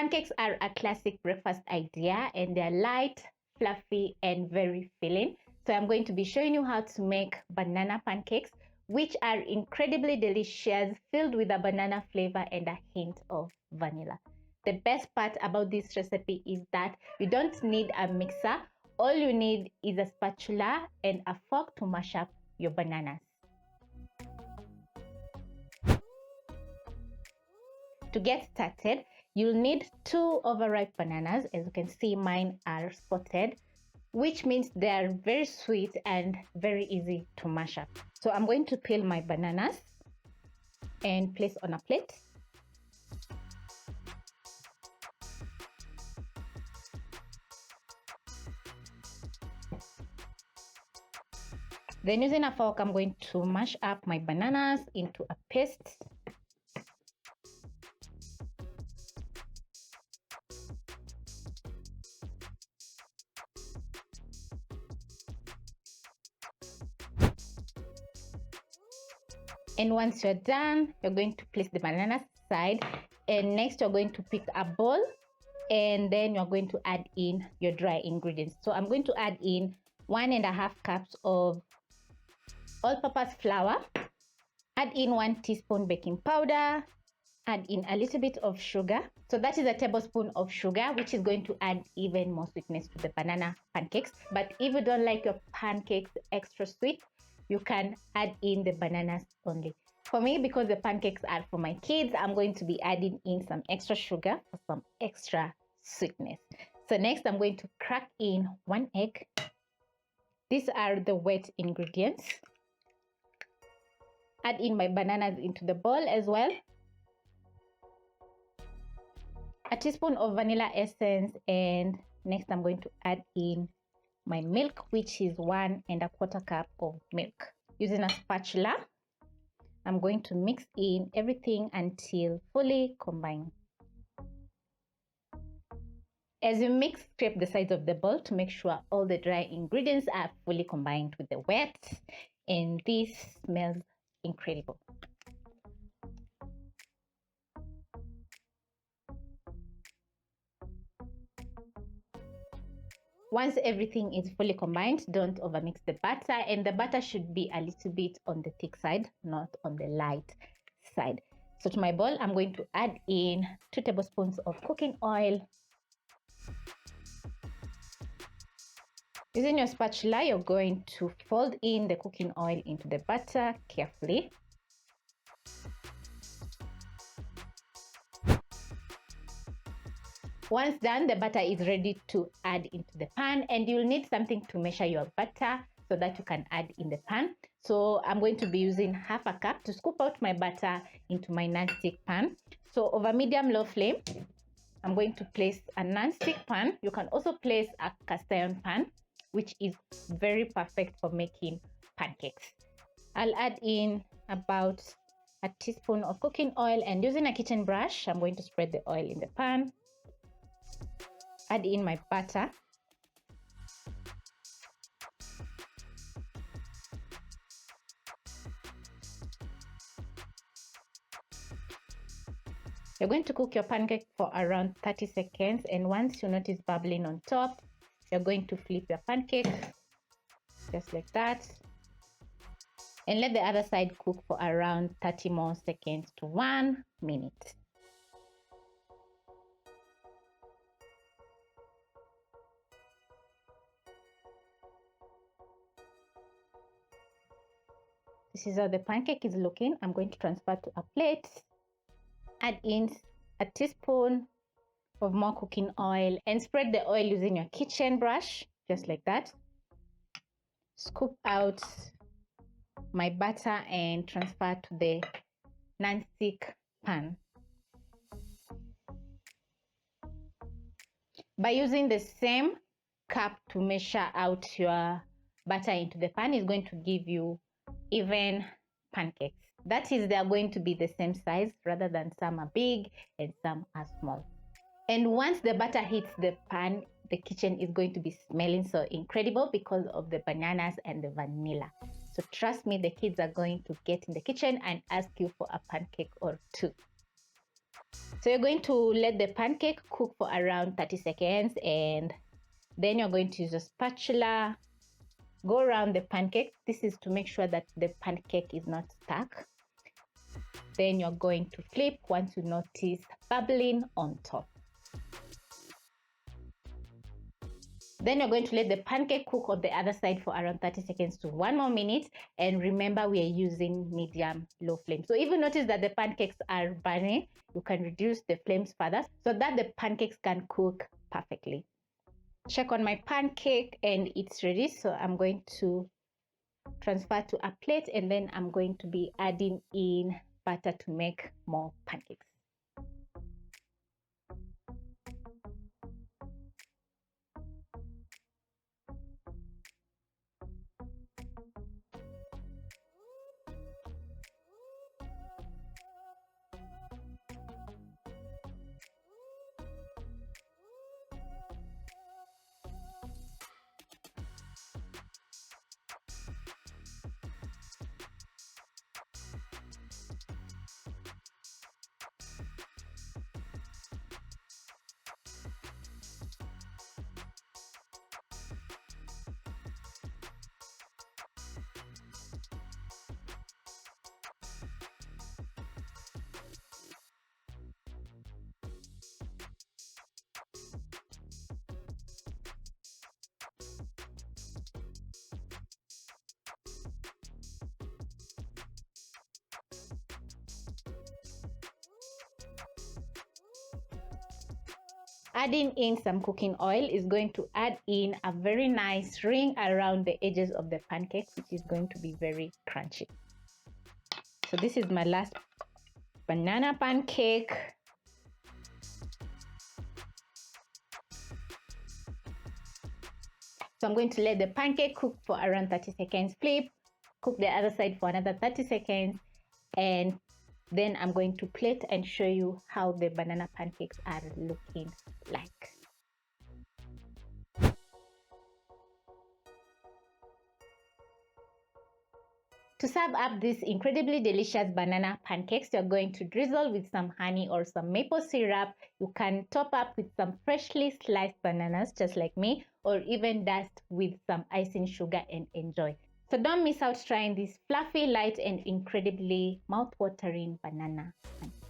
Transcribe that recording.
Pancakes are a classic breakfast idea, and they're light, fluffy, and very filling. So I'm going to be showing you how to make banana pancakes, which are incredibly delicious, filled with a banana flavor and a hint of vanilla. The best part about this recipe is that you don't need a mixer. All you need is a spatula and a fork to mash up your bananas. To get started, you'll need 2 overripe bananas. As you can see, mine are spotted, which means they are very sweet and very easy to mash up. So I'm going to peel my bananas and place on a plate. Then using a fork, I'm going to mash up my bananas into a paste. And once you're done, you're going to place the bananas aside, and next you're going to pick a bowl, and then you're going to add in your dry ingredients. So I'm going to add in 1.5 cups of all-purpose flour, add in 1 teaspoon baking powder, add in a little bit of sugar. So that is a tablespoon of sugar, which is going to add even more sweetness to the banana pancakes. But if you don't like your pancakes extra sweet, you can add in the bananas only. For me, because the pancakes are for my kids, I'm going to be adding in some extra sugar for some extra sweetness. So next, I'm going to crack in 1 egg. These are the wet ingredients. Add in my bananas into the bowl as well. A teaspoon of vanilla essence, and next I'm going to add in my milk, which is 1.25 cups of milk. Using a spatula, I'm going to mix in everything until fully combined. As you mix, scrape the sides of the bowl to make sure all the dry ingredients are fully combined with the wet, and this smells incredible. Once everything is fully combined, don't overmix the butter, and the butter should be a little bit on the thick side, not on the light side. So to my bowl, I'm going to add in 2 tablespoons of cooking oil. Using your spatula, you're going to fold in the cooking oil into the butter carefully. Once done, the butter is ready to add into the pan, and you'll need something to measure your butter so that you can add in the pan. So I'm going to be using 1/2 cup to scoop out my butter into my non-stick pan. So over medium-low flame, I'm going to place a non-stick pan. You can also place a cast iron pan, which is very perfect for making pancakes. I'll add in about a teaspoon of cooking oil, and using a kitchen brush, I'm going to spread the oil in the pan. Add in my butter. You're going to cook your pancake for around 30 seconds, and once you notice bubbling on top, you're going to flip your pancake just like that, and let the other side cook for around 30 more seconds to 1 minute. This is how the pancake is looking. I'm going to transfer to a plate. Add in a teaspoon of more cooking oil and spread the oil using your kitchen brush, just like that. Scoop out my butter and transfer to the non-stick pan. By using the same cup to measure out your butter into the pan is going to give you even pancakes. That is, they are going to be the same size rather than some are big and some are small. And once the butter hits the pan, the kitchen is going to be smelling so incredible because of the bananas and the vanilla. So trust me, the kids are going to get in the kitchen and ask you for a pancake or two. So you're going to let the pancake cook for around 30 seconds, and then you're going to use a spatula, go around the pancake. This is to make sure that the pancake is not stuck. Then you're going to flip once you notice bubbling on top. Then you're going to let the pancake cook on the other side for around 30 seconds to 1 more minute. And remember, we are using medium low flame. So if you notice that the pancakes are burning, you can reduce the flames further so that the pancakes can cook perfectly. Check on my pancake and it's ready. So I'm going to transfer to a plate, and then I'm going to be adding in butter to make more pancakes. Adding in some cooking oil is going to add in a very nice ring around the edges of the pancake, which is going to be very crunchy. So this is my last banana pancake. So I'm going to let the pancake cook for around 30 seconds, flip, cook the other side for another 30 seconds, and then I'm going to plate and show you how the banana pancakes are looking like. To serve up these incredibly delicious banana pancakes, you're going to drizzle with some honey or some maple syrup. You can top up with some freshly sliced bananas, just like me, or even dust with some icing sugar and enjoy. So don't miss out trying this fluffy, light, and incredibly mouth-watering banana pancake.